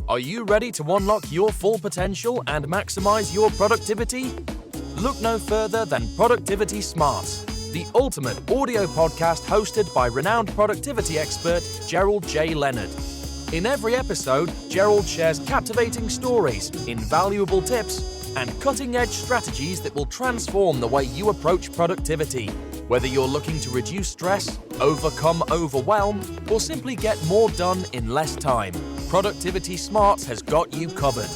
Are you ready to unlock your full potential and maximize your productivity? Look no further than Productivity Smarts, the ultimate audio podcast hosted by renowned productivity expert Gerald J. Leonard. In every episode, Gerald shares captivating stories, invaluable tips, and cutting-edge strategies that will transform the way you approach productivity. Whether you're looking to reduce stress, overcome overwhelm, or simply get more done in less time, Productivity Smarts has got you covered.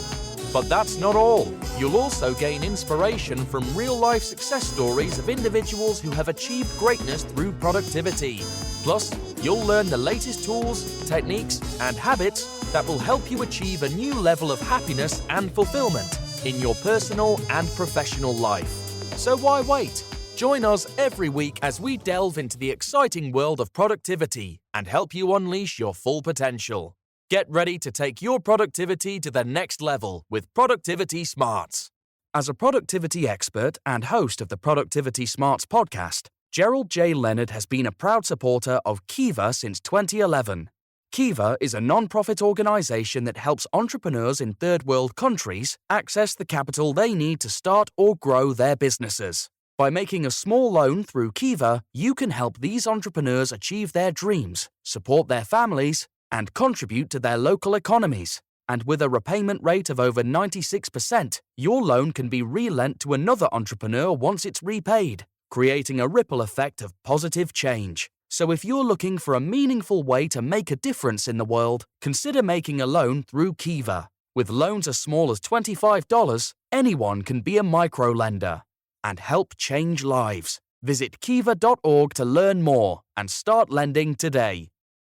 But that's not all. You'll also gain inspiration from real-life success stories of individuals who have achieved greatness through productivity. Plus, you'll learn the latest tools, techniques, and habits that will help you achieve a new level of happiness and fulfillment in your personal and professional life. So why wait? Join us every week as we delve into the exciting world of productivity and help you unleash your full potential. Get ready to take your productivity to the next level with Productivity Smarts. As a productivity expert and host of the Productivity Smarts podcast, Gerald J. Leonard has been a proud supporter of Kiva since 2011. Kiva is a non-profit organization that helps entrepreneurs in third world countries access the capital they need to start or grow their businesses. By making a small loan through Kiva, you can help these entrepreneurs achieve their dreams, support their families, and contribute to their local economies. And with a repayment rate of over 96%, your loan can be re-lent to another entrepreneur once it's repaid, creating a ripple effect of positive change. So if you're looking for a meaningful way to make a difference in the world, consider making a loan through Kiva. With loans as small as $25, anyone can be a micro-lender and help change lives. Visit kiva.org to learn more and start lending today.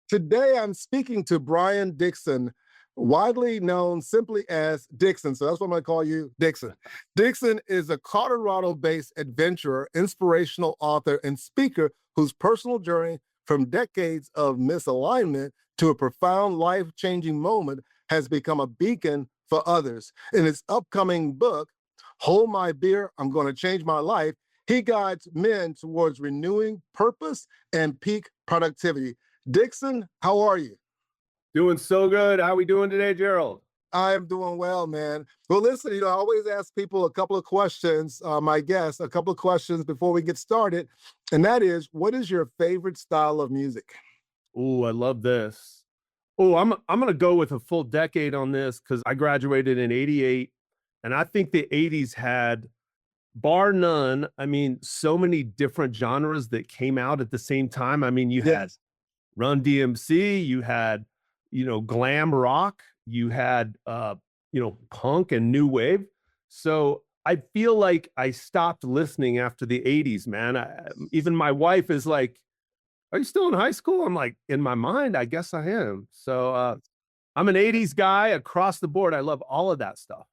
Today, I'm speaking to Brian Dixon, widely known simply as Dixon. So that's what I'm going to call you, Dixon. Dixon is a Colorado-based adventurer, inspirational author, and speaker whose personal journey from decades of misalignment to a profound life-changing moment has become a beacon for others. In his upcoming book, Hold My Beer, I'm Going to Change My Life, he guides men towards renewing purpose and peak productivity. Dixon, how are you? Doing so good. How are we doing today, Gerald? I am doing well, man. Well, listen, I always ask people a couple of questions, my guests, a couple of questions before we get started. And that is, what is your favorite style of music? Oh, I love this. Oh, I'm going to go with a full decade on this because I graduated in 88. And I think the 80s had, bar none, so many different genres that came out at the same time. You had Run DMC, you had, glam rock, you had, punk and new wave. So I feel like I stopped listening after the 80s, man. Even my wife is like, are you still in high school? I'm like, in my mind, I guess I am. So I'm an 80s guy across the board. I love all of that stuff.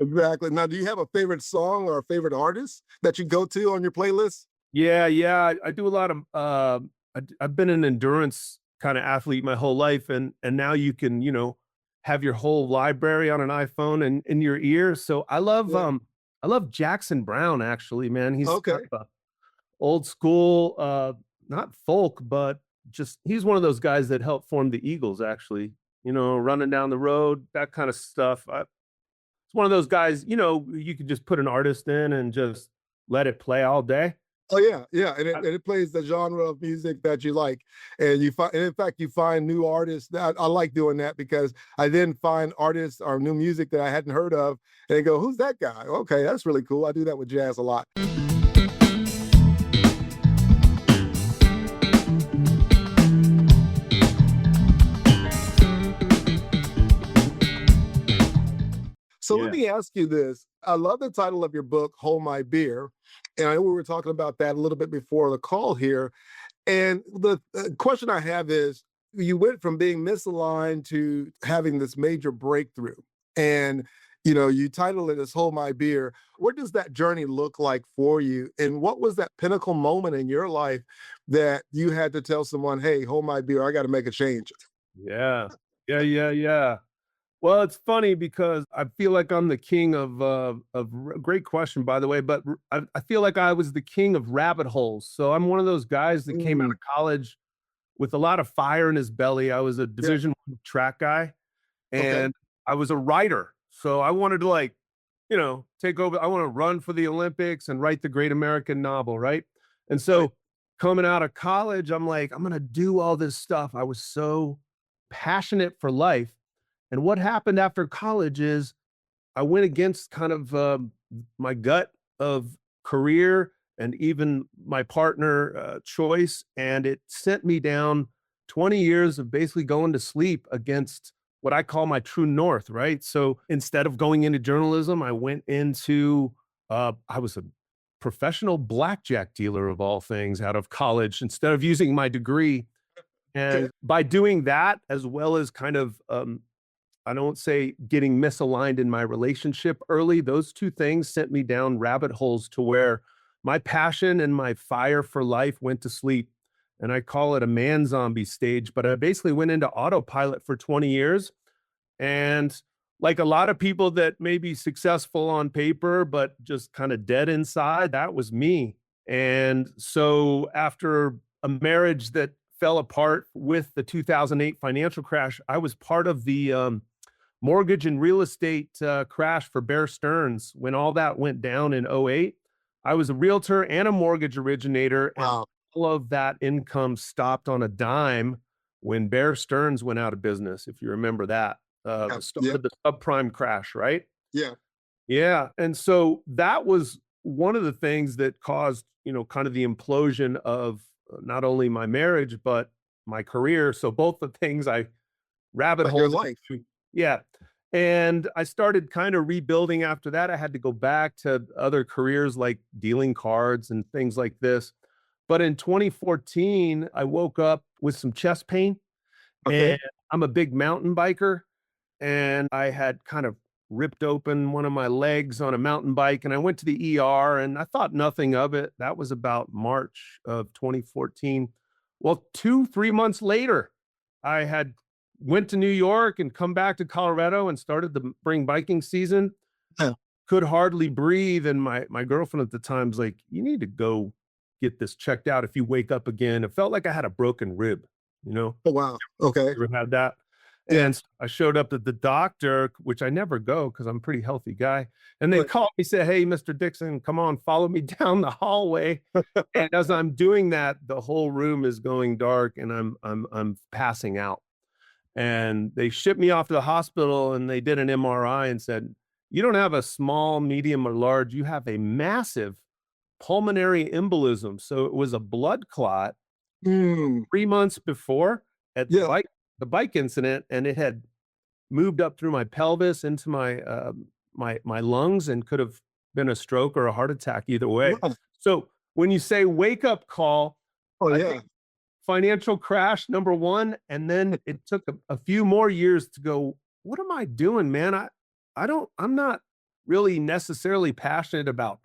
Exactly. Now, do you have a favorite song or a favorite artist that you go to on your playlist? Yeah. I do a lot of, I've been an endurance kind of athlete my whole life. And now you can, have your whole library on an iPhone and in your ear. So I love Jackson Browne, actually, man. He's okay. Kind of old school, not folk, but just, he's one of those guys that helped form the Eagles, actually, running down the road, that kind of stuff. It's one of those guys, you could just put an artist in and just let it play all day. Oh yeah, and it plays the genre of music that you like, and in fact, you find new artists. I like doing that because I then find artists or new music that I hadn't heard of, and they go, "Who's that guy?" Okay, that's really cool. I do that with jazz a lot. So Let me ask you this. I love the title of your book, Hold My Beer. And I know we were talking about that a little bit before the call here. And the question I have is, you went from being misaligned to having this major breakthrough. And, you titled it as Hold My Beer. What does that journey look like for you? And what was that pinnacle moment in your life that you had to tell someone, hey, hold my beer, I got to make a change? Yeah. Well, it's funny because I feel like I'm the king of great question, by the way, but I feel like I was the king of rabbit holes. So I'm one of those guys that came out of college with a lot of fire in his belly. I was a Division I track guy, and I was a writer. So I wanted to like, take over. I want to run for the Olympics and write the great American novel, right? And Right. so coming out of college, I'm like, I'm going to do all this stuff. I was so passionate for life. And what happened after college is I went against kind of my gut of career and even my partner choice. And it sent me down 20 years of basically going to sleep against what I call my true north, right? So instead of going into journalism, I went into, I was a professional blackjack dealer of all things out of college instead of using my degree. Okay. And by doing that, as well as kind of I don't say getting misaligned in my relationship early. Those two things sent me down rabbit holes to where my passion and my fire for life went to sleep. And I call it a man zombie stage, but I basically went into autopilot for 20 years. And like a lot of people that may be successful on paper, but just kind of dead inside, that was me. And so after a marriage that fell apart with the 2008 financial crash, I was part of the mortgage and real estate crash for Bear Stearns when all that went down in '08. I was a realtor and a mortgage originator, and Wow. all of that income stopped on a dime when Bear Stearns went out of business, if you remember that. Yeah. The start Yeah. of the subprime crash, right? Yeah. Yeah. And so that was one of the things that caused, kind of the implosion of not only my marriage, but my career. So both the things I rabbit But your holed life. into. Yeah. And I started kind of rebuilding after that. I had to go back to other careers like dealing cards and things like this. But in 2014, I woke up with some chest pain, Okay. and I'm a big mountain biker, and I had kind of ripped open one of my legs on a mountain bike, and I went to the ER and I thought nothing of it. That was about March of 2014. Well, 2, 3 months later, I had went to New York and come back to Colorado and started the spring biking season. Yeah. Could hardly breathe. And my girlfriend at the time was like, you need to go get this checked out if you wake up again. It felt like I had a broken rib, you know? Oh, wow. Okay. Ever had that? Yeah. And I showed up at the doctor, which I never go because I'm a pretty healthy guy. And they Right. called me, said, "Hey, Mr. Dixon, come on, follow me down the hallway." And as I'm doing that, the whole room is going dark and I'm passing out. And they shipped me off to the hospital and they did an MRI and said, "You don't have a small, medium, or large, you have a massive pulmonary embolism." So it was a blood clot Mm. 3 months before at Yeah. the bike incident, and it had moved up through my pelvis into my lungs and could have been a stroke or a heart attack either way. Wow. So when you say wake up call, Oh, I yeah. think financial crash number one, and then it took a few more years to go, what am I doing, man? I'm not really necessarily passionate about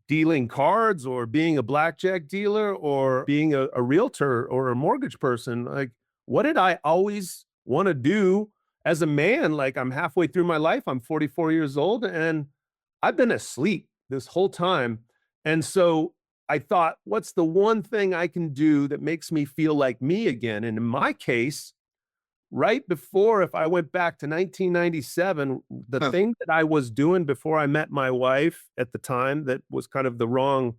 dealing cards or being a blackjack dealer or being a realtor or a mortgage person. Like, what did I always want to do as a man? Like, I'm halfway through my life, I'm 44 years old, and I've been asleep this whole time. And so I thought, what's the one thing I can do that makes me feel like me again? And in my case, right before, if I went back to 1997, the Huh. thing that I was doing before I met my wife at the time, that was kind of the wrong,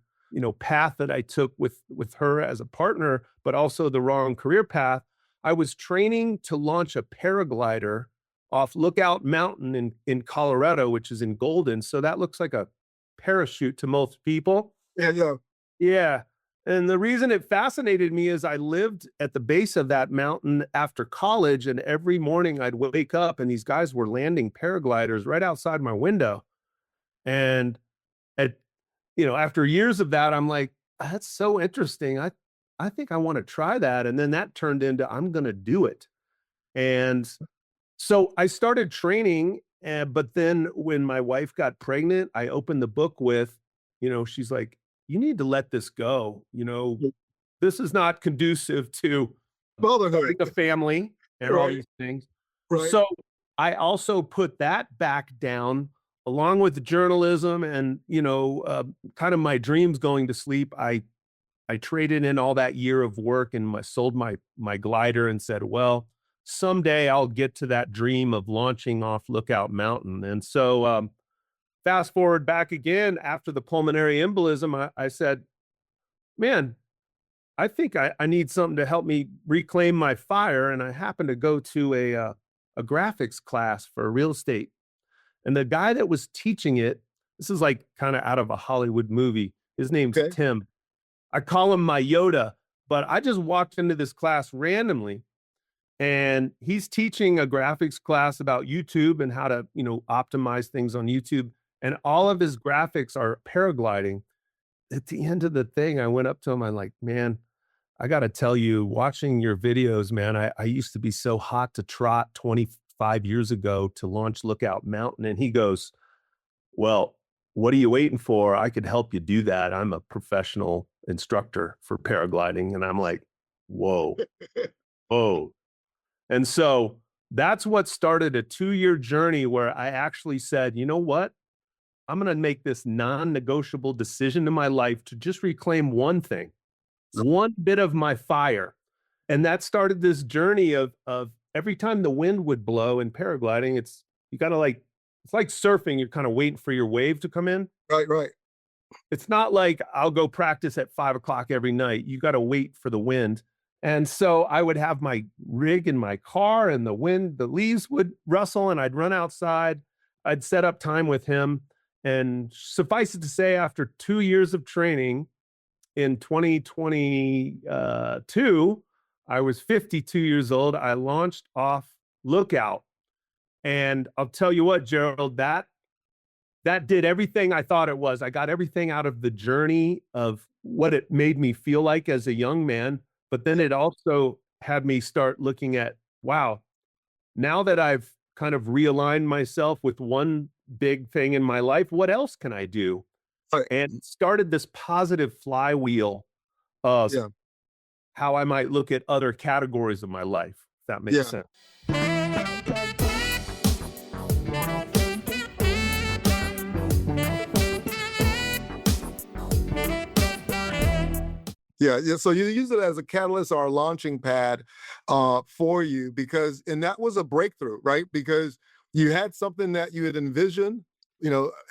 path that I took with her as a partner, but also the wrong career path. I was training to launch a paraglider off Lookout Mountain in Colorado, which is in Golden. So that looks like a parachute to most people. Yeah. Yeah. Yeah. And the reason it fascinated me is I lived at the base of that mountain after college, and every morning I'd wake up and these guys were landing paragliders right outside my window. And at, after years of that, I'm like, that's so interesting. I think I want to try that. And then that turned into, I'm going to do it. And so I started training, but then when my wife got pregnant, I opened the book with, she's like, you need to let this go. This is not conducive to Motherhood. starting a family and all Right. these things. Right. So I also put that back down along with journalism and, kind of my dreams going to sleep. I traded in all that year of work and sold my glider and said, well, someday I'll get to that dream of launching off Lookout Mountain. And so fast forward back again after the pulmonary embolism, I said, man, I think I need something to help me reclaim my fire. And I happened to go to a graphics class for real estate. And the guy that was teaching it, this is like kind of out of a Hollywood movie. His name's Okay. Tim. I call him my Yoda, but I just walked into this class randomly, and he's teaching a graphics class about YouTube and how to, optimize things on YouTube. And all of his graphics are paragliding. At the end of the thing, I went up to him. I'm like, man, I got to tell you, watching your videos, man, I used to be so hot to trot 25 years ago to launch Lookout Mountain. And he goes, well, what are you waiting for? I could help you do that. I'm a professional instructor for paragliding. And I'm like, whoa, whoa. And so that's what started a 2-year journey where I actually said, you know what? I'm going to make this non-negotiable decision in my life to just reclaim one thing, one bit of my fire. And that started this journey of every time the wind would blow in paragliding, it's like surfing. You're kind of waiting for your wave to come in. Right. It's not like I'll go practice at 5 o'clock every night. You got to wait for the wind. And so I would have my rig in my car, and the leaves would rustle, and I'd run outside. I'd set up time with him. And suffice it to say, after 2 years of training in 2022, I was 52 years old. I launched off Lookout. And I'll tell you what, Gerald, that did everything I thought it was. I got everything out of the journey of what it made me feel like as a young man. But then it also had me start looking at, wow, now that I've kind of realigned myself with one big thing in my life, what else can I do? Right. And started this positive flywheel of how I might look at other categories of my life, if that makes sense. Yeah. So you use it as a catalyst or a launching pad for you and that was a breakthrough, right? Because you had something that you had envisioned,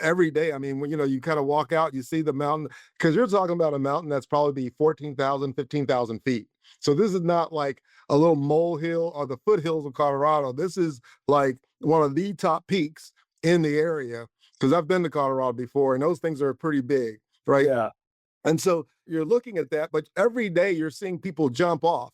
every day. I mean, when, you kind of walk out, you see the mountain, because you're talking about a mountain that's probably 14,000, 15,000 feet. So this is not like a little molehill or the foothills of Colorado. This is like one of the top peaks in the area, because I've been to Colorado before, and those things are pretty big, right? Yeah. And so you're looking at that, but every day you're seeing people jump off.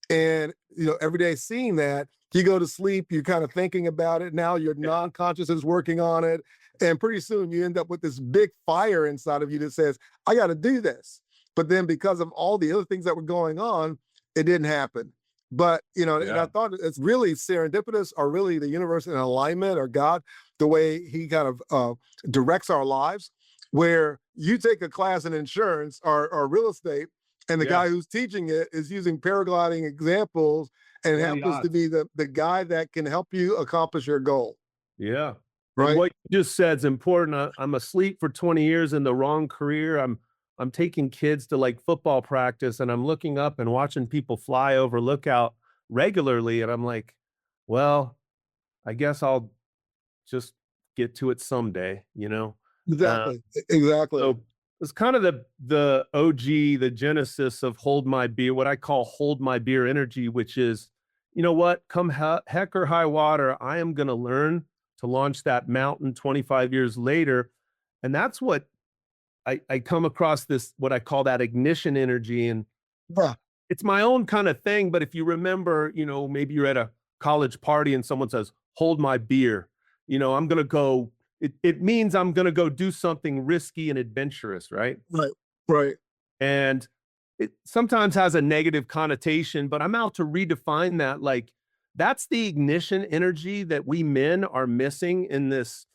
And, every day seeing that, you go to sleep, you're kind of thinking about it. Now your non-conscious is working on it. And pretty soon you end up with this big fire inside of you that says, I got to do this. But then because of all the other things that were going on, it didn't happen. But, and I thought it's really serendipitous, or really the universe in alignment, or God, the way he kind of directs our lives, where you take a class in insurance or real estate, and the guy who's teaching it is using paragliding examples and happens to be the guy that can help you accomplish your goal. Yeah. Right. And what you just said is important. I'm asleep for 20 years in the wrong career. I'm taking kids to like football practice, and I'm looking up and watching people fly over Lookout regularly. And I'm like, well, I guess I'll just get to it someday, Exactly. So it's kind of the OG, the genesis of hold my beer, what I call hold my beer energy, which is, you know what, come heck or high water, I am going to learn to launch that mountain 25 years later. And that's what I come across, this, what I call that ignition energy. And it's my own kind of thing. But if you remember, maybe you're at a college party and someone says, hold my beer, I'm going to go. It means I'm going to go do something risky and adventurous, right? Right. And it sometimes has a negative connotation, but I'm out to redefine that. Like, that's the ignition energy that we men are missing in this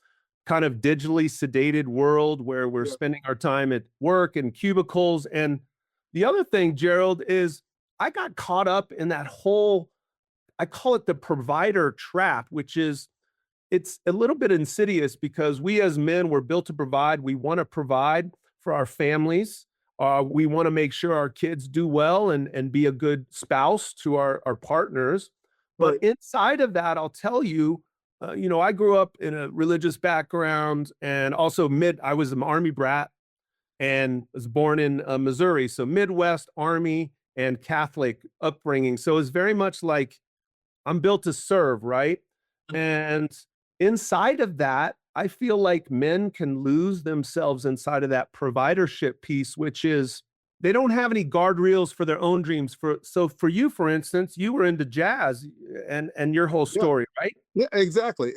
kind of digitally sedated world where we're spending our time at work and cubicles. And the other thing, Gerald, is I got caught up in that whole, I call it the provider trap, which is, it's a little bit insidious, because we as men were built to provide. We want to provide for our families. We want to make sure our kids do well and be a good spouse to our partners. But Right. inside of that, I'll tell you, I grew up in a religious background and also I was an Army brat and was born in Missouri. So Midwest Army and Catholic upbringing. So it's very much like I'm built to serve, right? And inside of that, I feel like men can lose themselves inside of that providership piece, which is they don't have any guardrails for their own dreams. So for you, for instance, you were into jazz and your whole Yeah. story, right? Yeah, exactly.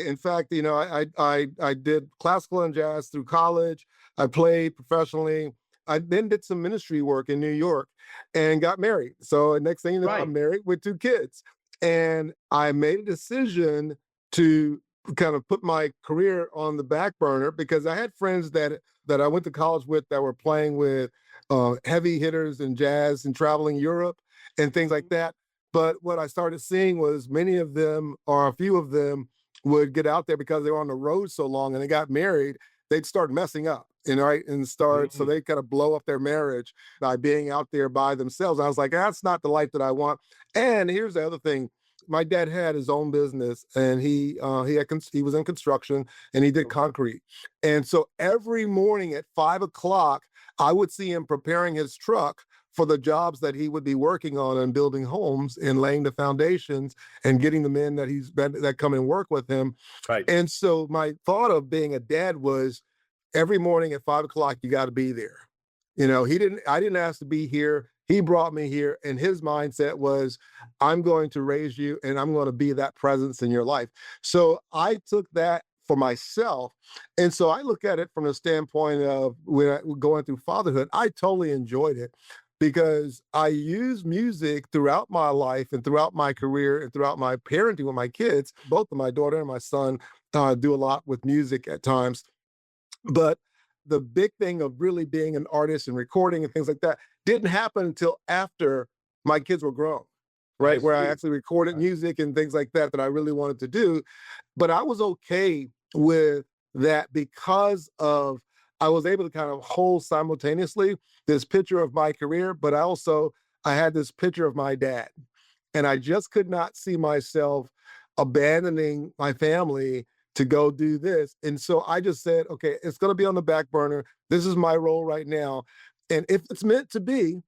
In fact, I did classical and jazz through college. I played professionally. I then did some ministry work in New York and got married. So next thing you know, Right. I'm married with 2 kids. And I made a decision to kind of put my career on the back burner because I had friends that I went to college with that were playing with heavy hitters in jazz and traveling Europe and things like that. But what I started seeing was many of them, or a few of them, would get out there because they were on the road so long and they got married, they'd start messing up, right? And so they kind of blow up their marriage by being out there by themselves. I was like, that's not the life that I want. And here's the other thing. My dad had his own business and he was in construction and he did concrete. And so every morning at 5 o'clock, I would see him preparing his truck for the jobs that he would be working on and building homes and laying the foundations and getting the men that come and work with him. Right. And so my thought of being a dad was every morning at 5 o'clock, you got to be there. I didn't ask to be here. He brought me here and his mindset was, I'm going to raise you and I'm going to be that presence in your life. So I took that for myself. And so I look at it from the standpoint of when I was going through fatherhood, I totally enjoyed it because I use music throughout my life and throughout my career and throughout my parenting with my kids. Both of my daughter and my son do a lot with music at times. But the big thing of really being an artist and recording and things like that didn't happen until after my kids were grown, right? Where I actually recorded music and things like that I really wanted to do. But I was okay with that because of I was able to kind of hold simultaneously this picture of my career, but I had this picture of my dad. And I just could not see myself abandoning my family to go do this. And so I just said, okay, it's going to be on the back burner. This is my role right now. And if it's meant to be,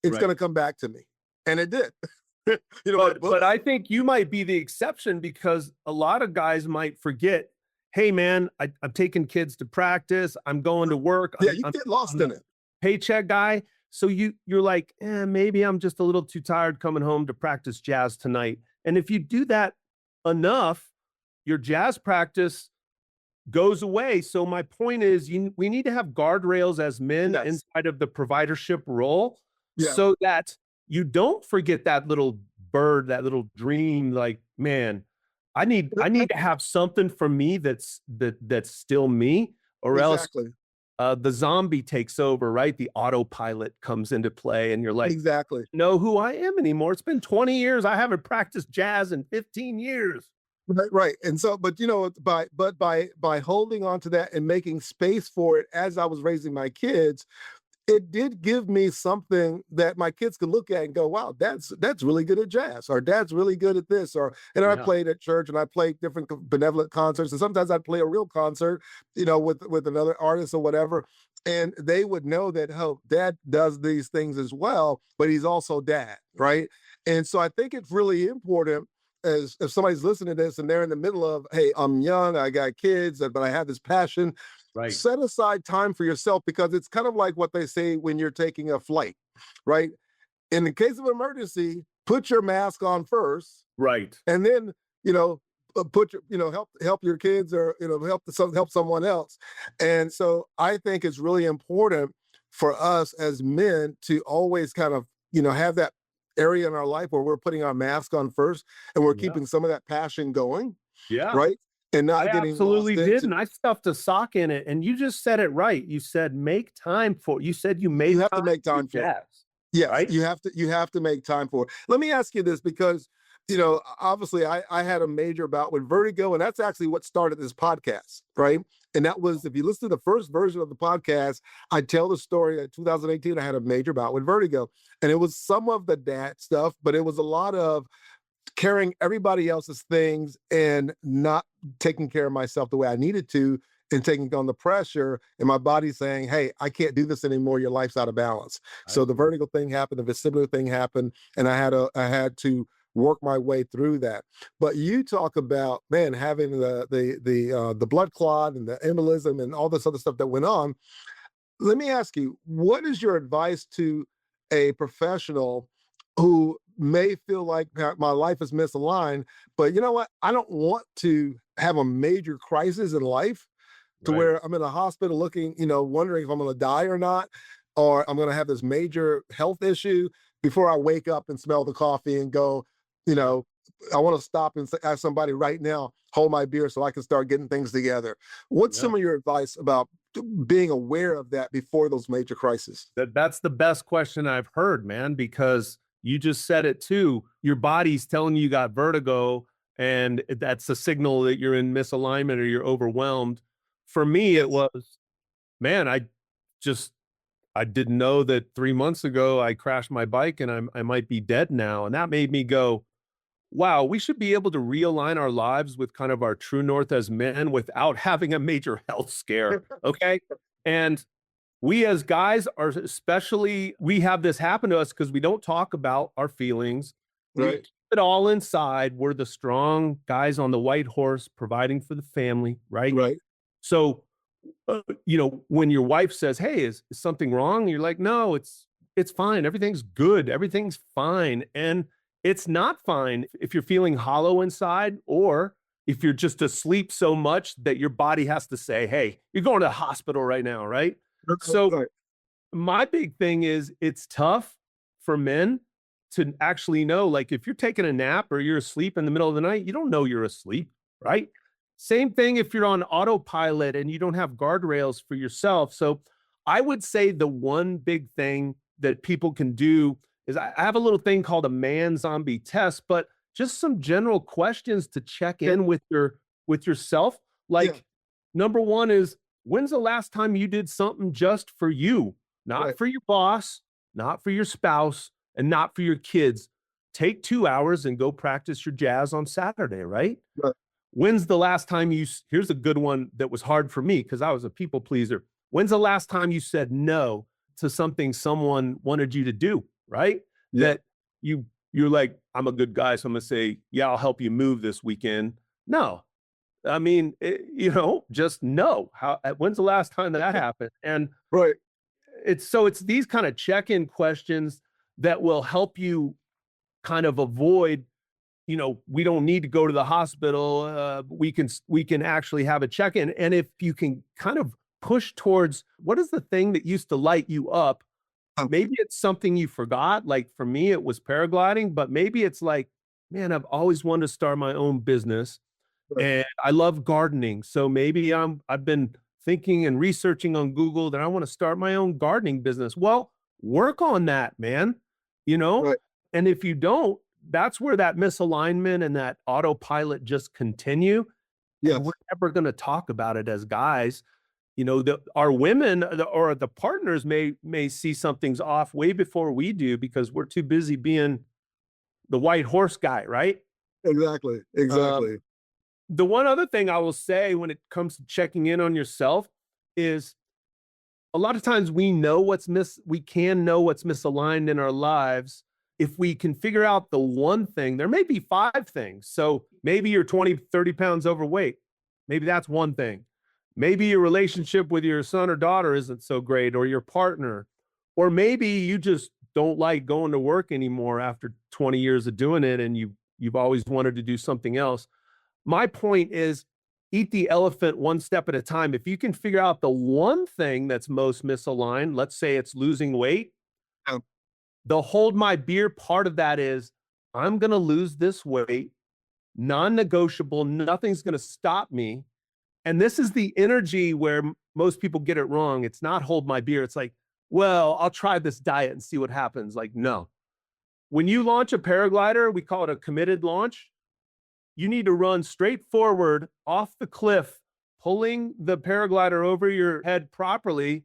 it's going to come back to me. And it did. But I think you might be the exception because a lot of guys might forget, hey man, I'm taking kids to practice. I'm going to work. Yeah, you get lost in it. Paycheck guy. So you're like, maybe I'm just a little too tired coming home to practice jazz tonight. And if you do that enough, your jazz practice goes away. So my point is we need to have guardrails as men inside of the providership role so that you don't forget that little bird, that little dream, like, man, I need to have something for me that's still me, or else the zombie takes over, right? The autopilot comes into play and you're like, know who I am anymore. It's been 20 years. I haven't practiced jazz in 15 years. Right. And so, but by holding on to that and making space for it as I was raising my kids, it did give me something that my kids could look at and go, wow, that's really good at jazz, or dad's really good at this, I played at church and I played different benevolent concerts. And sometimes I'd play a real concert, with another artist or whatever. And they would know that, oh, dad does these things as well, but he's also dad. Right. And so I think it's really important as if somebody's listening to this and they're in the middle of, hey, I'm young, I got kids, but I have this passion. Right. Set aside time for yourself because it's kind of like what they say when you're taking a flight, right? In the case of emergency, put your mask on first. Right. And then, help your kids or, help someone else. And so I think it's really important for us as men to always kind of, have that area in our life where we're putting our mask on first and we're keeping some of that passion going. Yeah. Right. And not getting absolutely did. And I stuffed a sock in it. And you just said it right. You said, make time for it. You said you have to make time for it. Yes, right? You have to make time for it. Let me ask you this because, obviously I had a major bout with vertigo, and that's actually what started this podcast, right? And that was, if you listen to the first version of the podcast, I tell the story in 2018, I had a major bout with vertigo. And it was some of the dad stuff, but it was a lot of carrying everybody else's things and not taking care of myself the way I needed to, and taking on the pressure, and my body saying, hey, I can't do this anymore. Your life's out of balance. So the vertigo thing happened, the vestibular thing happened, and I had to work my way through that. But you talk about, man, having the blood clot and the embolism and all this other stuff that went on. Let me ask you, what is your advice to a professional who may feel like my life is misaligned, but you know what? I don't want to have a major crisis in life to Right. where I'm in a hospital looking, wondering if I'm going to die or not, or I'm going to have this major health issue before I wake up and smell the coffee and go, I want to stop and ask somebody right now, hold my beer so I can start getting things together. What's Yeah. some of your advice about being aware of that before those major crises? That's the best question I've heard, man, because you just said it too. Your body's telling you got vertigo, and that's a signal that you're in misalignment or you're overwhelmed. For me, it was, man, I didn't know that 3 months ago I crashed my bike and I might be dead now. And that made me go, wow, we should be able to realign our lives with kind of our true north as men without having a major health scare. Okay. And we as guys are especially, we have this happen to us because we don't talk about our feelings. We Right. keep it all inside. We're the strong guys on the white horse providing for the family, right? Right. So, when your wife says, "Hey, is something wrong?" You're like, "No, it's fine. Everything's good. Everything's fine." And it's not fine if you're feeling hollow inside, or if you're just asleep so much that your body has to say, "Hey, you're going to the hospital right now," right? So Right. my big thing is it's tough for men to actually know, like, if you're taking a nap or you're asleep in the middle of the night, you don't know you're asleep, right? Same thing if you're on autopilot and you don't have guardrails for yourself. So I would say the one big thing that people can do is I have a little thing called a man zombie test, but just some general questions to check in with yourself. Yeah. Like, number one is, when's the last time you did something just for you? Not Right. for your boss, not for your spouse, and not for your kids. Take 2 hours and go practice your jazz on Saturday, right? Right. When's the last time here's a good one that was hard for me because I was a people pleaser. When's the last time you said no to something someone wanted you to do, right? Yeah. That you're like, I'm a good guy, so I'm gonna say, yeah, I'll help you move this weekend. No. I mean, just no. When's the last time that happened? And Right. it's these kind of check-in questions that will help you kind of avoid, we don't need to go to the hospital. We can actually have a check-in. And if you can kind of push towards what is the thing that used to light you up, maybe it's something you forgot. Like for me, it was paragliding, but maybe it's like, man, I've always wanted to start my own business. Right. And I love gardening. So maybe I've been thinking and researching on Google that I want to start my own gardening business. Well, work on that, man. Right. And if you don't, that's where that misalignment and that autopilot just continue. Yes. And we're never going to talk about it as guys. Our women or the partners may see something's off way before we do because we're too busy being the white horse guy, right? Exactly. Exactly. The one other thing I will say when it comes to checking in on yourself is a lot of times we can know what's misaligned in our lives. If we can figure out the one thing, there may be 5 things. So maybe you're 20, 30 pounds overweight. Maybe that's one thing. Maybe your relationship with your son or daughter isn't so great, or your partner, or maybe you just don't like going to work anymore after 20 years of doing it. And you've always wanted to do something else. My point is, eat the elephant one step at a time. If you can figure out the one thing that's most misaligned, let's say it's losing weight, Yeah. the hold my beer part of that is, I'm going to lose this weight, non-negotiable, nothing's going to stop me. And this is the energy where most people get it wrong. It's not hold my beer. It's like, well, I'll try this diet and see what happens. Like, no. When you launch a paraglider, we call it a committed launch. You need to run straight forward off the cliff, pulling the paraglider over your head properly.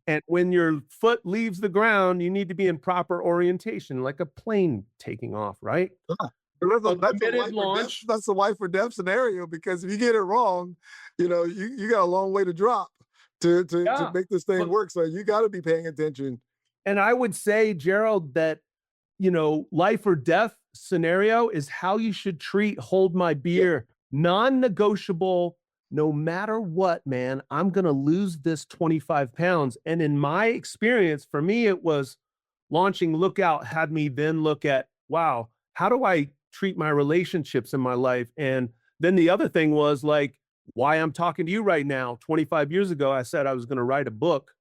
And when your foot leaves the ground, you need to be in proper orientation, like a plane taking off, right? committed launch. That's a life or death scenario, because if you get it wrong, you got a long way to drop to make this thing work. So you got to be paying attention. And I would say, Gerald, that, life or death scenario is how you should treat Hold My Beer. Non-negotiable, no matter what, man, I'm going to lose this 25 pounds. And in my experience, for me, it was launching Lookout had me then look at, wow, how do I treat my relationships in my life? And then the other thing was like, why I'm talking to you right now. 25 years ago, I said I was going to write a book,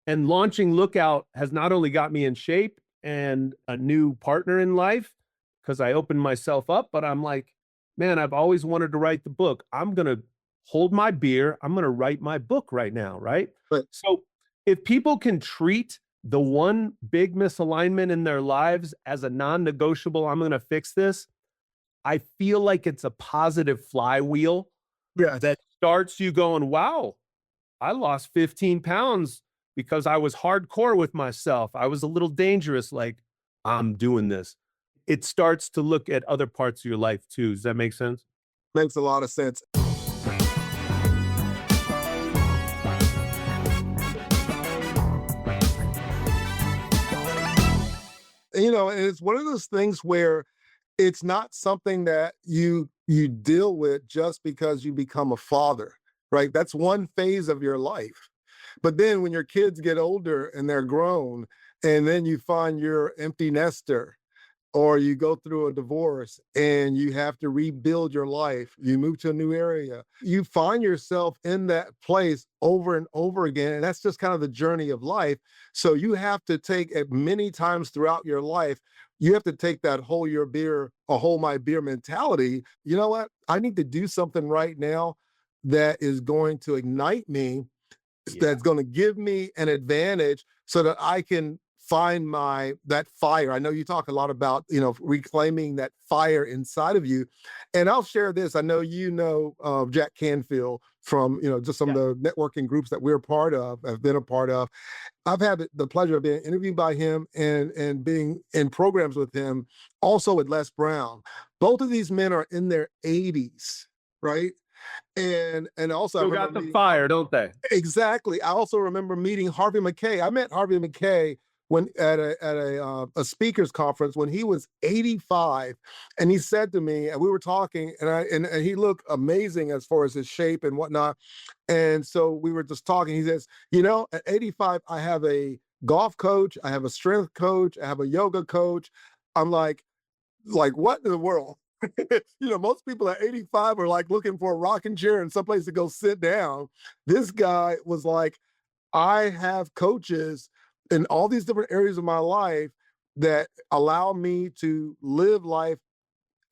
and launching Lookout has not only got me in shape and a new partner in life because I opened myself up, but I'm like, man, I've always wanted to write the book. I'm going to hold my beer. I'm going to write my book right now. Right. But so if people can treat the one big misalignment in their lives as a non-negotiable, I'm going to fix this, I feel like it's a positive flywheel that starts you going, wow, I lost 15 pounds because I was hardcore with myself. I was a little dangerous. Like, I'm doing this. It starts to look at other parts of your life too. Does that make sense? Makes a lot of sense. And it's one of those things where it's not something that you deal with just because you become a father, right? That's one phase of your life. But then when your kids get older and they're grown, and then you find you're empty nester, or you go through a divorce and you have to rebuild your life, you move to a new area, you find yourself in that place over and over again. And that's just kind of the journey of life. So you have to take it many times throughout your life. You have to take that hold my beer mentality. You know what? I need to do something right now that is going to ignite me, that's going to give me an advantage so that I can find that fire. I know you talk a lot about, reclaiming that fire inside of you. And I'll share this. I know Jack Canfield from, just some of the networking groups that we're part of, have been a part of. I've had the pleasure of being interviewed by him and being in programs with him, also with Les Brown. Both of these men are in their 80s, right? And also still got the fire, don't they? Exactly. I also remember meeting Harvey Mackay. I met Harvey Mackay when at a speakers conference when he was 85, and he said to me, and we were talking, and he looked amazing as far as his shape and whatnot. And so we were just talking. He says, at 85, I have a golf coach, I have a strength coach, I have a yoga coach. I'm like what in the world? Most people at 85 are like looking for a rocking chair and someplace to go sit down. This guy was like, I have coaches in all these different areas of my life that allow me to live life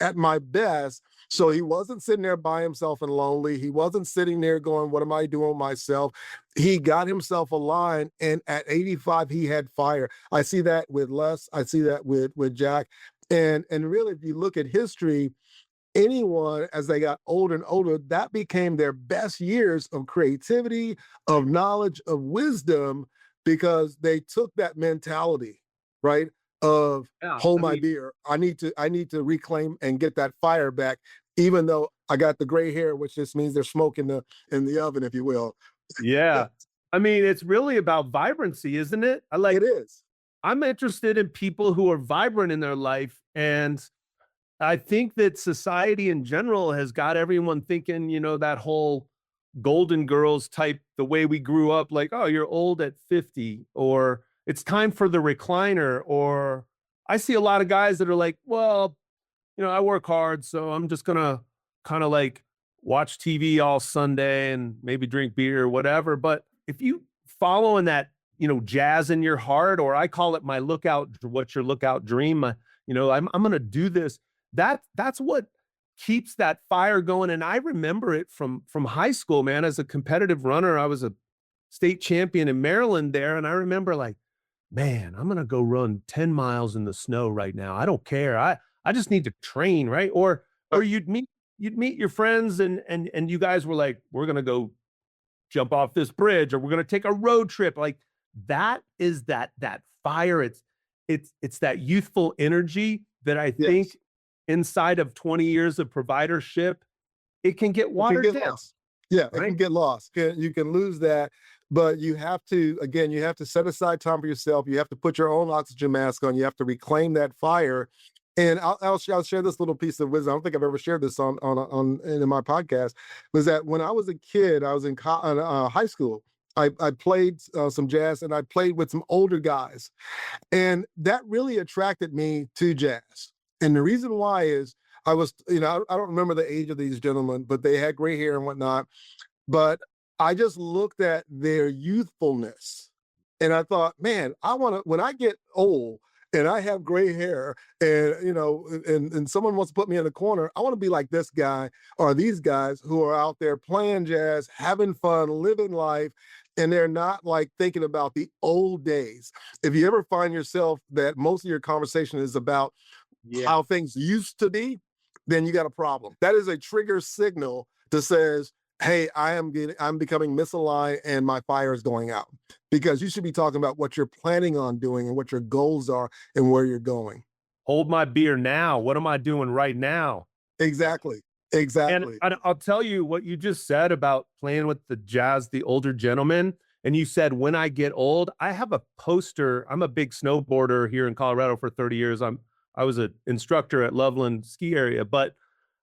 at my best. So he wasn't sitting there by himself and lonely. He wasn't sitting there going, what am I doing with myself? He got himself aligned. And at 85, he had fire. I see that with Les. I see that with Jack. And really, if you look at history, anyone, as they got older and older, that became their best years of creativity, of knowledge, of wisdom, because they took that mentality, right? Of hold my beer. I need to reclaim and get that fire back, even though I got the gray hair, which just means there's smoke in the oven, if you will. Yeah. I mean, it's really about vibrancy, isn't it? It is. I'm interested in people who are vibrant in their life. And I think that society in general has got everyone thinking, that whole Golden Girls type, the way we grew up, like, oh, you're old at 50, or it's time for the recliner. Or I see a lot of guys that are like, well, I work hard, so I'm just going to kind of like watch TV all Sunday and maybe drink beer or whatever. But if you follow in that, jazz in your heart, or I call it my what's your lookout dream, I'm going to do this. That's what keeps that fire going. And I remember it from high school, man. As a competitive runner, I was a state champion in Maryland there. And I remember like, man, I'm going to go run 10 miles in the snow right now. I don't care. I just need to train. Right. Or you'd meet your friends and you guys were like, we're going to go jump off this bridge, or we're going to take a road trip. Like that is that fire. It's that youthful energy that I think inside of 20 years of providership, it can get watered down. Lost. Yeah, right? it can get lost. You can lose that, but you have to, again, you have to set aside time for yourself. You have to put your own oxygen mask on. You have to reclaim that fire. And I'll share this little piece of wisdom. I don't think I've ever shared this on in my podcast. Was that when I was a kid, I was in high school. I played some jazz, and I played with some older guys, and that really attracted me to jazz. And the reason why is I was, I don't remember the age of these gentlemen, but they had gray hair and whatnot. But I just looked at their youthfulness, and I thought, man, I want to, when I get old and I have gray hair, and and someone wants to put me in a corner, I want to be like this guy or these guys who are out there playing jazz, having fun, living life, and they're not like thinking about the old days. If you ever find yourself that most of your conversation is about how things used to be, then you got a problem. That is a trigger signal that says, hey, I'm becoming misaligned and my fire is going out. Because you should be talking about what you're planning on doing and what your goals are and where you're going. Hold my beer now. What am I doing right now? Exactly. And I'll tell you what you just said about playing with the jazz, the older gentleman. And you said, when I get old, I have a poster. I'm a big snowboarder here in Colorado for 30 years. I was an instructor at Loveland ski area, but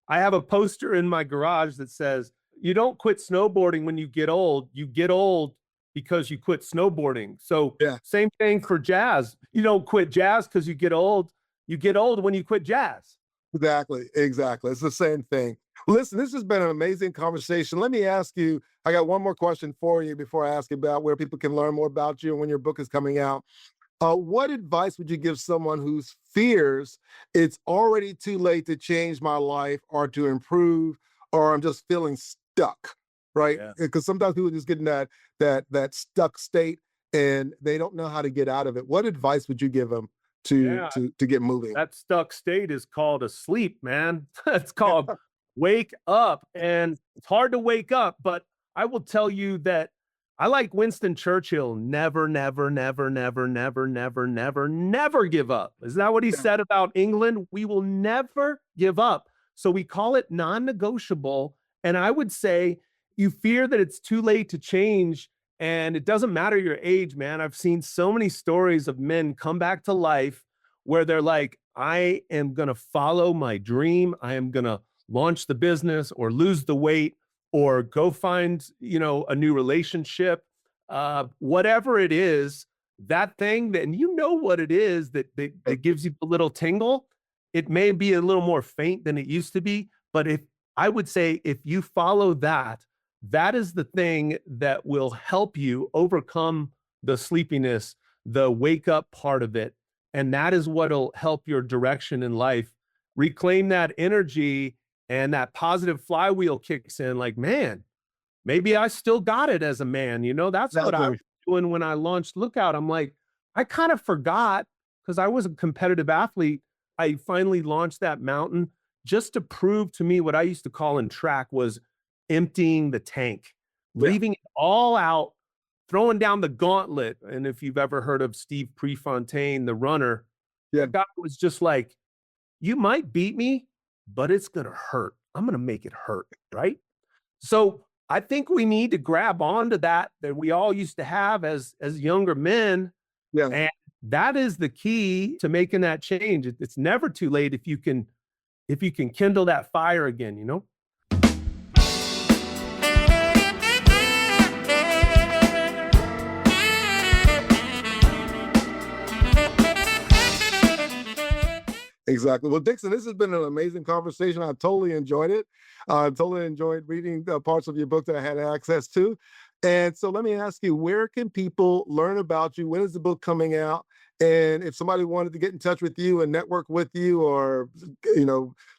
I have a poster in my garage that says, you don't quit snowboarding when you get old. You get old because you quit snowboarding. So same thing for jazz. You don't quit jazz because you get old. You get old when you quit jazz. Exactly. It's the same thing. Listen, this has been an amazing conversation. Let me ask you, I got one more question for you before I ask you about where people can learn more about you and when your book is coming out. What advice would you give someone who fears it's already too late to change my life or to improve, or I'm just feeling stuck, right? Because sometimes people just get in that stuck state and they don't know how to get out of it. What advice would you give them to get moving? That stuck state is called asleep, man. It's called wake up. And it's hard to wake up, but I will tell you that I like Winston Churchill, never, never, never, never, never, never, never, never give up. Isn't that what he said about England? We will never give up. So we call it non-negotiable. And I would say you fear that it's too late to change, and it doesn't matter your age, man. I've seen so many stories of men come back to life where they're like, I am going to follow my dream. I am going to launch the business or lose the weight or go find, a new relationship, whatever it is, that thing that, and what it is that gives you a little tingle. It may be a little more faint than it used to be, but I would say if you follow that, that is the thing that will help you overcome the sleepiness, the wake up part of it. And that is what'll help your direction in life. Reclaim that energy, and that positive flywheel kicks in like, man, maybe I still got it as a man. That's what I was doing when I launched Lookout. I'm like, I kind of forgot because I was a competitive athlete. I finally launched that mountain just to prove to me what I used to call in track was emptying the tank, leaving it all out, throwing down the gauntlet. And if you've ever heard of Steve Prefontaine, the runner, the guy was just like, you might beat me, but it's going to hurt. I'm going to make it hurt, right? So I think we need to grab onto that we all used to have as younger men. And that is the key to making that change. It's never too late if you can kindle that fire again, Exactly. Well, Dixon, this has been an amazing conversation. I totally enjoyed it. I totally enjoyed reading parts of your book that I had access to. And so let me ask you, where can people learn about you? When is the book coming out? And if somebody wanted to get in touch with you and network with you or,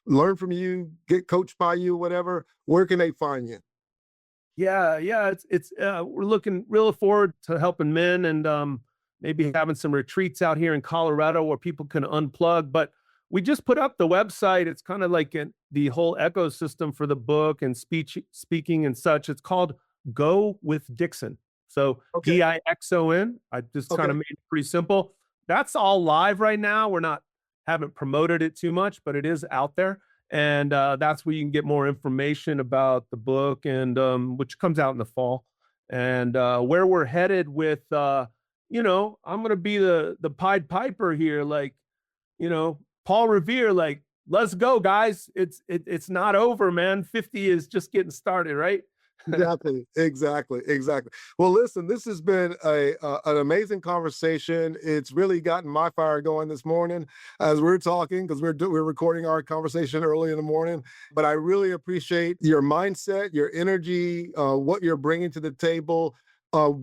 learn from you, get coached by you, whatever, where can they find you? Yeah. It's we're looking real forward to helping men and maybe having some retreats out here in Colorado where people can unplug. But we just put up the website. It's kind of like the whole ecosystem for the book and speaking and such. It's called Go with Dixon. So Dixon. I just kind of made it pretty simple. That's all live right now. We're not haven't promoted it too much, but it is out there. And that's where you can get more information about the book, and which comes out in the fall. And where we're headed with, I'm going to be the Pied Piper here, like, Paul Revere, like, let's go, guys. It's not over, man. 50 is just getting started, right? Exactly. Well, listen, this has been an amazing conversation. It's really gotten my fire going this morning as we're talking, because we're recording our conversation early in the morning. But I really appreciate your mindset, your energy, what you're bringing to the table,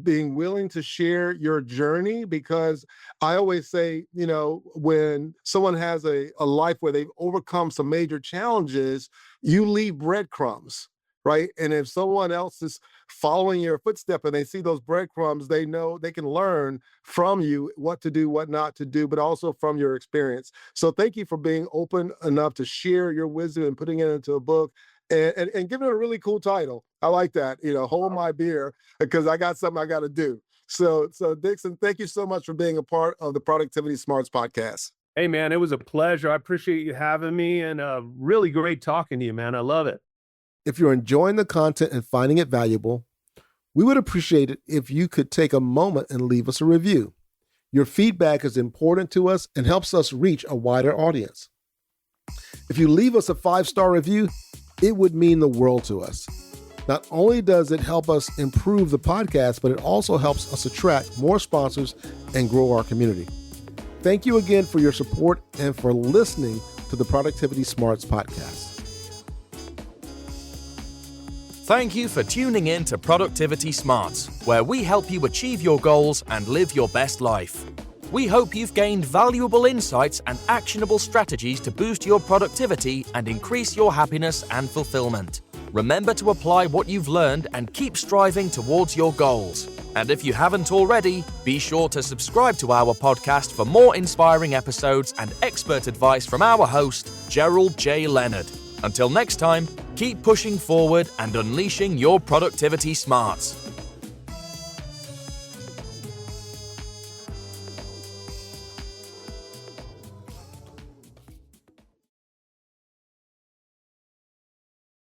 being willing to share your journey, because I always say, when someone has a life where they've overcome some major challenges, you leave breadcrumbs. Right. And if someone else is following your footstep and they see those breadcrumbs, they know they can learn from you what to do, what not to do, but also from your experience. So thank you for being open enough to share your wisdom and putting it into a book and giving it a really cool title. I like that, Hold My Beer, because I got something I got to do. So Dixon, thank you so much for being a part of the Productivity Smarts podcast. Hey, man, it was a pleasure. I appreciate you having me, and really great talking to you, man. I love it. If you're enjoying the content and finding it valuable, we would appreciate it if you could take a moment and leave us a review. Your feedback is important to us and helps us reach a wider audience. If you leave us a 5-star review, it would mean the world to us. Not only does it help us improve the podcast, but it also helps us attract more sponsors and grow our community. Thank you again for your support and for listening to the Productivity Smarts podcast. Thank you for tuning in to Productivity Smarts, where we help you achieve your goals and live your best life. We hope you've gained valuable insights and actionable strategies to boost your productivity and increase your happiness and fulfillment. Remember to apply what you've learned and keep striving towards your goals. And if you haven't already, be sure to subscribe to our podcast for more inspiring episodes and expert advice from our host, Gerald J. Leonard. Until next time, keep pushing forward and unleashing your productivity smarts.